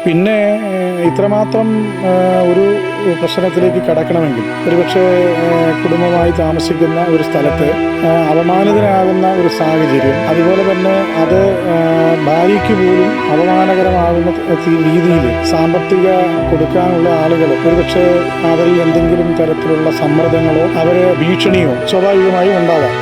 പിന്നെ ഇത്രമാത്രം ഒരു പ്രശ്നത്തിലേക്ക് കടക്കണമെങ്കിൽ ഒരുപക്ഷെ കുടുംബമായി താമസിക്കുന്ന ഒരു സ്ഥലത്ത് അപമാനിതനാകുന്ന ഒരു സാഹചര്യം, അതുപോലെ തന്നെ അത് ഭാര്യയ്ക്ക് പോലും അപമാനകരമാകുന്ന രീതിയിൽ സാമ്പത്തിക കൊടുക്കാനുള്ള ആളുകൾ ഒരുപക്ഷെ അവരിൽ എന്തെങ്കിലും തരത്തിലുള്ള സമ്മർദ്ദങ്ങളോ അവരെ ഭീഷണിയോ സ്വാഭാവികമായും ഉണ്ടാവാം.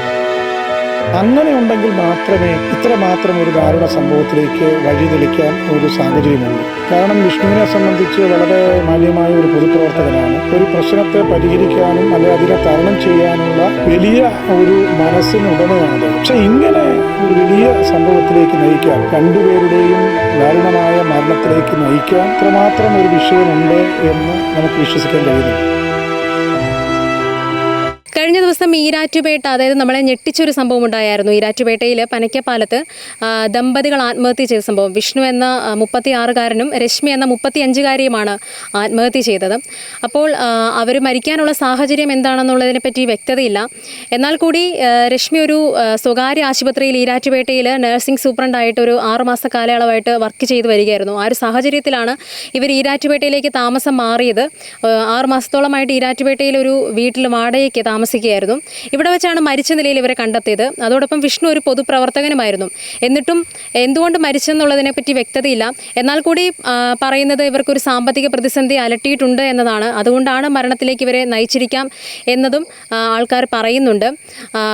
അങ്ങനെ ഉണ്ടെങ്കിൽ മാത്രമേ ഇത്രമാത്രം ഒരു ദാരുണ സംഭവത്തിലേക്ക് വഴിതെളിക്കാൻ ഒരു സാഹചര്യമുള്ളൂ. കാരണം വിഷ്ണുവിനെ സംബന്ധിച്ച് വളരെ മാന്യമായ ഒരു പൊതുപ്രവർത്തകനാണ്. ഒരു പ്രശ്നത്തെ പരിഹരിക്കാനും അല്ലെങ്കിൽ അതിനെ തരണം ചെയ്യാനുള്ള വലിയ ഒരു മനസ്സിനുടമയാണത്. പക്ഷെ ഇങ്ങനെ ഒരു വലിയ സംഭവത്തിലേക്ക് നയിക്കാൻ, രണ്ടുപേരുടെയും ദാരുണമായ മരണത്തിലേക്ക് നയിക്കാൻ ഇത്രമാത്രം ഒരു വിഷയമുണ്ട് എന്ന് നമുക്ക് വിശ്വസിക്കാൻ കഴിയുന്നില്ല. കഴിഞ്ഞ ദിവസം ഈരാറ്റുപേട്ട, അതായത് നമ്മളെ ഞെട്ടിച്ചൊരു സംഭവം ഉണ്ടായിരുന്നു. ഈരാറ്റുപേട്ടയിൽ പനക്കപ്പാലത്ത് ദമ്പതികൾ ആത്മഹത്യ ചെയ്ത സംഭവം. വിഷ്ണു എന്ന 36-കാരനും രശ്മി എന്ന 35-കാരിയുമാണ് ആത്മഹത്യ ചെയ്തത്. അപ്പോൾ അവർ മരിക്കാനുള്ള സാഹചര്യം എന്താണെന്നുള്ളതിനെപ്പറ്റി വ്യക്തതയില്ല. എന്നാൽ കൂടി രശ്മി ഒരു സ്വകാര്യ ആശുപത്രിയിൽ ഈരാറ്റുപേട്ടയിൽ നഴ്സിംഗ് സൂപ്രണ്ടായിട്ട് ഒരു 6 മാസ കാലയളവായിട്ട് വർക്ക് ചെയ്ത് വരികയായിരുന്നു. ആ ഒരു സാഹചര്യത്തിലാണ് ഇവർ ഈരാറ്റുപേട്ടയിലേക്ക് താമസം മാറിയത്. 6 മാസത്തോളമായിട്ട് ഈരാറ്റുപേട്ടയിൽ ഒരു വീട്ടിൽ വാടകയ്ക്ക് താമസിക്കുകയായിരുന്നു. ഇവിടെ വെച്ചാണ് മരിച്ച നിലയിൽ ഇവരെ കണ്ടെത്തിയത്. അതോടൊപ്പം വിഷ്ണു ഒരു പൊതുപ്രവർത്തകനുമായിരുന്നു. എന്നിട്ടും എന്തുകൊണ്ട് മരിച്ചെന്നുള്ളതിനെപ്പറ്റി വ്യക്തതയില്ല. എന്നാൽ കൂടി പറയുന്നത് ഇവർക്കൊരു സാമ്പത്തിക പ്രതിസന്ധി അലട്ടിയിട്ടുണ്ട് എന്നതാണ്. അതുകൊണ്ടാണ് മരണത്തിലേക്ക് ഇവരെ നയിച്ചിരിക്കാം എന്നതും ആൾക്കാർ പറയുന്നുണ്ട്.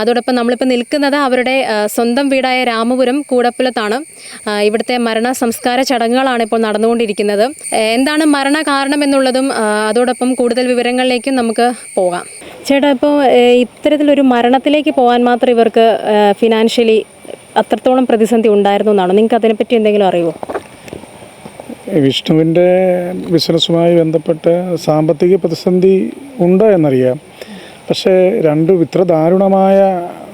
അതോടൊപ്പം നമ്മളിപ്പോൾ നിൽക്കുന്നത് അവരുടെ സ്വന്തം വീടായ രാമപുരം കൂടപ്പുലത്താണ്. ഇവിടുത്തെ മരണ സംസ്കാര ചടങ്ങുകളാണ് ഇപ്പോൾ നടന്നുകൊണ്ടിരിക്കുന്നത്. എന്താണ് മരണ കാരണം എന്നുള്ളതും അതോടൊപ്പം കൂടുതൽ വിവരങ്ങളിലേക്കും നമുക്ക് പോകാം. ചേട്ടാ, ഇപ്പോൾ ഇത്തരത്തിലൊരു മരണത്തിലേക്ക് പോകാൻ മാത്രം ഇവർക്ക് ഫിനാൻഷ്യലി അത്രത്തോളം പ്രതിസന്ധി ഉണ്ടായിരുന്നു എന്നാണ്. നിങ്ങൾക്ക് അതിനെപ്പറ്റി എന്തെങ്കിലും അറിയുമോ? വിഷ്ണുവിൻ്റെ ബിസിനസ്സുമായി ബന്ധപ്പെട്ട് സാമ്പത്തിക പ്രതിസന്ധി ഉണ്ട് എന്നറിയാം. പക്ഷേ ഇത്ര ദാരുണമായ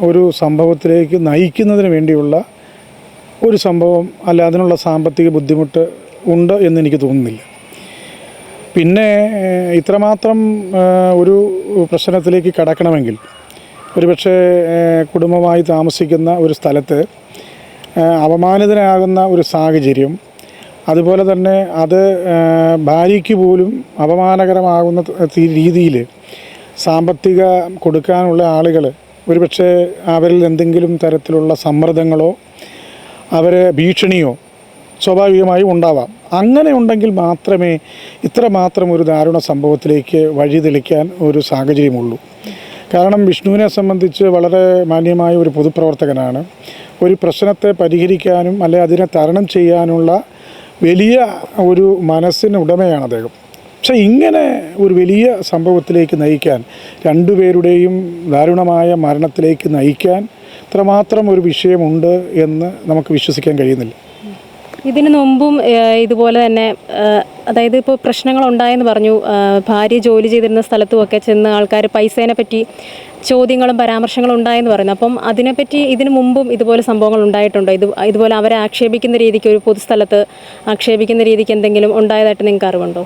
ഒരു സംഭവത്തിലേക്ക് നയിക്കുന്നതിന് വേണ്ടിയുള്ള ഒരു സംഭവം അല്ല, അതിനുള്ള സാമ്പത്തിക ബുദ്ധിമുട്ട് ഉണ്ട് എന്നെനിക്ക് തോന്നുന്നില്ല. പിന്നെ ഇത്രമാത്രം ഒരു പ്രശ്നത്തിലേക്ക് കടക്കണമെങ്കിൽ ഒരുപക്ഷെ കുടുംബമായി താമസിക്കുന്ന ഒരു സ്ഥലത്ത് അപമാനിതനാകുന്ന ഒരു സാഹചര്യം, അതുപോലെ തന്നെ അത് ഭാര്യയ്ക്ക് പോലും അപമാനകരമാകുന്ന രീതിയിൽ സാമ്പത്തിക കൊടുക്കാനുള്ള ആളുകൾ ഒരുപക്ഷെ അവരിൽ എന്തെങ്കിലും തരത്തിലുള്ള സമ്മർദ്ദങ്ങളോ അവരെ ഭീഷണിയോ സ്വാഭാവികമായും ഉണ്ടാവാം. അങ്ങനെ ഉണ്ടെങ്കിൽ മാത്രമേ ഇത്രമാത്രം ഒരു ദാരുണ സംഭവത്തിലേക്ക് വഴിതെളിക്കാൻ ഒരു സാഹചര്യമുള്ളൂ. കാരണം വിഷ്ണുവിനെ സംബന്ധിച്ച് വളരെ മാന്യമായ ഒരു പൊതുപ്രവർത്തകനാണ്. ഒരു പ്രശ്നത്തെ പരിഹരിക്കാനും അല്ലെങ്കിൽ അതിനെ തരണം ചെയ്യാനുള്ള വലിയ ഒരു മനസ്സിനുടമയാണ് അദ്ദേഹം. പക്ഷേ ഇങ്ങനെ ഒരു വലിയ സംഭവത്തിലേക്ക് നയിക്കാൻ, രണ്ടുപേരുടെയും ദാരുണമായ മരണത്തിലേക്ക് നയിക്കാൻ ഇത്രമാത്രം ഒരു വിഷയമുണ്ട് എന്ന് നമുക്ക് വിശ്വസിക്കാൻ കഴിയുന്നില്ല. ഇതിനു മുമ്പും ഇതുപോലെ തന്നെ, അതായത് ഇപ്പോൾ പ്രശ്നങ്ങളുണ്ടായെന്ന് പറഞ്ഞു. ഭാര്യ ജോലി ചെയ്തിരുന്ന സ്ഥലത്തുമൊക്കെ ചെന്ന് ആൾക്കാർ പൈസേനെ പറ്റി ചോദ്യങ്ങളും പരാമർശങ്ങളും ഉണ്ടായെന്ന് പറയുന്നു. അപ്പം അതിനെപ്പറ്റി ഇതിനു മുമ്പും ഇതുപോലെ സംഭവങ്ങൾ ഉണ്ടായിട്ടുണ്ടോ? ഇതുപോലെ അവരെ ആക്ഷേപിക്കുന്ന രീതിക്ക്, ഒരു പൊതുസ്ഥലത്ത് ആക്ഷേപിക്കുന്ന രീതിക്ക് എന്തെങ്കിലും ഉണ്ടായതായിട്ട് നിങ്ങൾക്ക് അറിവുണ്ടോ?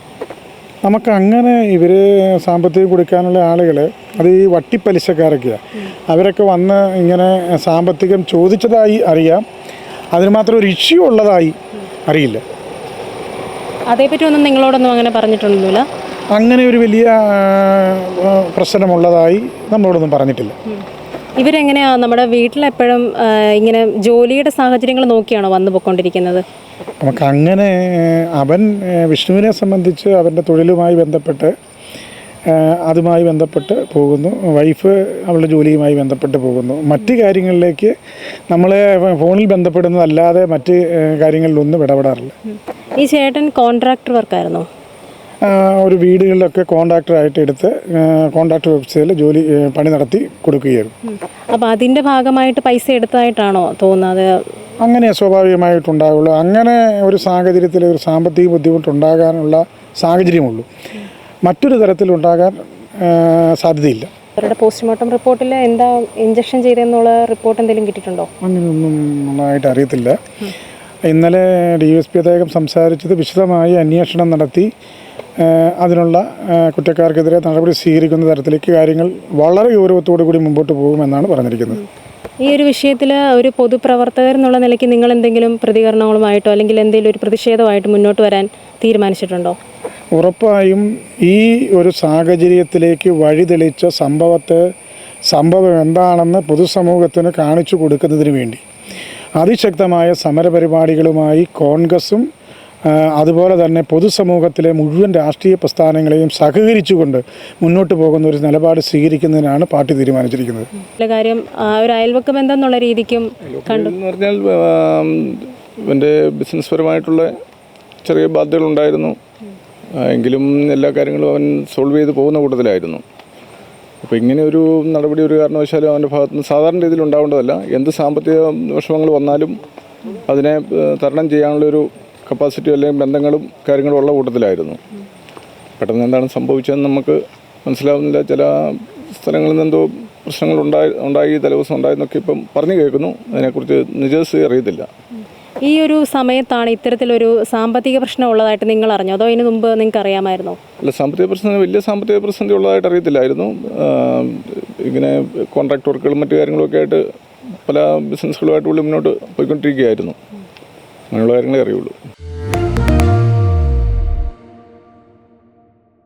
നമുക്ക് അങ്ങനെ ഇവർ സാമ്പത്തികം കൊടുക്കാനുള്ള ആളുകൾ, അത് ഈ വട്ടിപ്പലിശക്കാരൊക്കെയാണ്. അവരൊക്കെ വന്ന് ഇങ്ങനെ സാമ്പത്തികം ചോദിച്ചതായി അറിയാം. അതിന് മാത്രം ഒരു ഇഷ്യൂ ഉള്ളതായി അറിയില്ല. അതേപ്പറ്റി ഒന്നും നിങ്ങളോടൊന്നും അങ്ങനെ പറഞ്ഞിട്ടൊന്നുമില്ല? അങ്ങനെ ഒരു വലിയ പ്രശ്നമുള്ളതായി നമ്മളോടൊന്നും പറഞ്ഞിട്ടില്ല. ഇവരെങ്ങനെയാണ് നമ്മുടെ വീട്ടിലെപ്പോഴും ഇങ്ങനെ ജോലിയുടെ സാഹചര്യങ്ങൾ നോക്കിയാണോ വന്നു പോയിക്കൊണ്ടിരിക്കുന്നത്? നമുക്കങ്ങനെ വിഷ്ണുവിനെ സംബന്ധിച്ച് അവൻ്റെ തൊഴിലുമായി ബന്ധപ്പെട്ട് അതുമായി ബന്ധപ്പെട്ട് പോകുന്നു. വൈഫ് അവളുടെ ജോലിയുമായി ബന്ധപ്പെട്ട് പോകുന്നു. മറ്റ് കാര്യങ്ങളിലേക്ക് നമ്മളെ ഫോണിൽ ബന്ധപ്പെടുന്നതല്ലാതെ മറ്റ് കാര്യങ്ങളിലൊന്നും ഇടപെടാറില്ല. ഈ ചേട്ടൻ കോൺട്രാക്ടർ വർക്കായിരുന്നോ? ഒരു വീടുകളിലൊക്കെ കോൺട്രാക്ടറായിട്ട് എടുത്ത് കോൺട്രാക്ടർ ഓഫീസിൽ പണി നടത്തി കൊടുക്കുകയായിരുന്നു. അപ്പോൾ അതിൻ്റെ ഭാഗമായിട്ട് പൈസ എടുത്തതായിട്ടാണോ തോന്നുന്നത്? അങ്ങനെ സ്വാഭാവികമായിട്ടുണ്ടാവുള്ളൂ. അങ്ങനെ ഒരു സാഹചര്യത്തിൽ ഒരു സാമ്പത്തിക ബുദ്ധിമുട്ടുണ്ടാകാനുള്ള സാഹചര്യമുള്ളൂ. മറ്റൊരു തരത്തിലുണ്ടാകാൻ സാധ്യതയില്ല. അവരുടെ പോസ്റ്റ്മോർട്ടം റിപ്പോർട്ടിൽ എന്താ ഇഞ്ചക്ഷൻ ചെയ്തെന്നുള്ള റിപ്പോർട്ട് എന്തെങ്കിലും കിട്ടിയിട്ടുണ്ടോ? അങ്ങനെയൊന്നും നന്നായിട്ട് അറിയത്തില്ല. ഇന്നലെ DSP അദ്ദേഹം സംസാരിച്ചത് വിശദമായി അന്വേഷണം നടത്തി അതിനുള്ള കുറ്റക്കാർക്കെതിരെ നടപടി സ്വീകരിക്കുന്ന തരത്തിലേക്ക് കാര്യങ്ങൾ വളരെ ഗൗരവത്തോടു കൂടി മുമ്പോട്ട് പോകുമെന്നാണ് പറഞ്ഞിരിക്കുന്നത്. ഈ ഒരു വിഷയത്തിൽ ഒരു പൊതുപ്രവർത്തകർ എന്നുള്ള നിലയ്ക്ക് നിങ്ങൾ എന്തെങ്കിലും പ്രതികരണങ്ങളുമായിട്ടോ അല്ലെങ്കിൽ എന്തെങ്കിലും ഒരു പ്രതിഷേധമായിട്ട് മുന്നോട്ട് വരാൻ തീരുമാനിച്ചിട്ടുണ്ടോ? ഉറപ്പായും ഈ ഒരു സാഹചര്യത്തിലേക്ക് വഴിതെളിച്ച സംഭവം എന്താണെന്ന് പൊതുസമൂഹത്തിന് കാണിച്ചു കൊടുക്കുന്നതിന് വേണ്ടി അതിശക്തമായ സമരപരിപാടികളുമായി കോൺഗ്രസും അതുപോലെ തന്നെ പൊതുസമൂഹത്തിലെ മുഴുവൻ രാഷ്ട്രീയ പ്രസ്ഥാനങ്ങളെയും സഹകരിച്ചുകൊണ്ട് മുന്നോട്ട് പോകുന്ന ഒരു നിലപാട് സ്വീകരിക്കുന്നതിനാണ് പാർട്ടി തീരുമാനിച്ചിരിക്കുന്നത്. കാര്യം ഒരു അയൽവക്ക ബന്ധം എന്നുള്ള രീതിക്കും കണ്ടു എന്ന് പറഞ്ഞാൽ എൻ്റെ ബിസിനസ് പരമായിട്ടുള്ള ചെറിയ ബാധ്യതകളുണ്ടായിരുന്നു. എങ്കിലും എല്ലാ കാര്യങ്ങളും അവൻ സോൾവ് ചെയ്ത് പോകുന്ന കൂട്ടത്തിലായിരുന്നു. അപ്പോൾ ഇങ്ങനെ ഒരു നടപടി ഒരു കാരണവശാലും അവൻ്റെ ഭാഗത്ത് നിന്ന് സാധാരണ രീതിയിൽ ഉണ്ടാവേണ്ടതല്ല. എന്ത് സാമ്പത്തിക വിഷമങ്ങൾ വന്നാലും അതിനെ തരണം ചെയ്യാനുള്ളൊരു കപ്പാസിറ്റി അല്ലെങ്കിൽ ബന്ധങ്ങളും കാര്യങ്ങളും ഉള്ള കൂട്ടത്തിലായിരുന്നു. പെട്ടെന്ന് എന്താണ് സംഭവിച്ചതെന്ന് നമുക്ക് മനസ്സിലാവുന്നില്ല. ചില സ്ഥലങ്ങളിൽ നിന്ന് എന്തോ പ്രശ്നങ്ങൾ ഉണ്ടായി തലേദിവസം ഉണ്ടായെന്നൊക്കെ ഇപ്പം പറഞ്ഞു കേൾക്കുന്നു. അതിനെക്കുറിച്ച് നിജസ്ഥിതി അറിയത്തില്ല. ഈ ഒരു സമയത്താണ് ഇത്തരത്തിലൊരു സാമ്പത്തിക പ്രശ്നം ഉള്ളതായിട്ട് നിങ്ങൾ അറിഞ്ഞോ, അതോ ഇതിനു മുമ്പ് നിങ്ങൾക്ക് അറിയാമായിരുന്നോ? അല്ല, വലിയ സാമ്പത്തിക പ്രതിസന്ധി ഉള്ളതായിട്ട് അറിയത്തില്ലായിരുന്നു. ഇങ്ങനെ കോൺട്രാക്ട് വർക്കുകളും മറ്റു കാര്യങ്ങളൊക്കെ ആയിട്ട് പല ബിസിനസ്സുകളുമായിട്ട് പുള്ളി മുന്നോട്ട് പോയിക്കൊണ്ടിരിക്കുകയായിരുന്നു. അങ്ങനെയുള്ള കാര്യങ്ങളെ അറിയുള്ളൂ.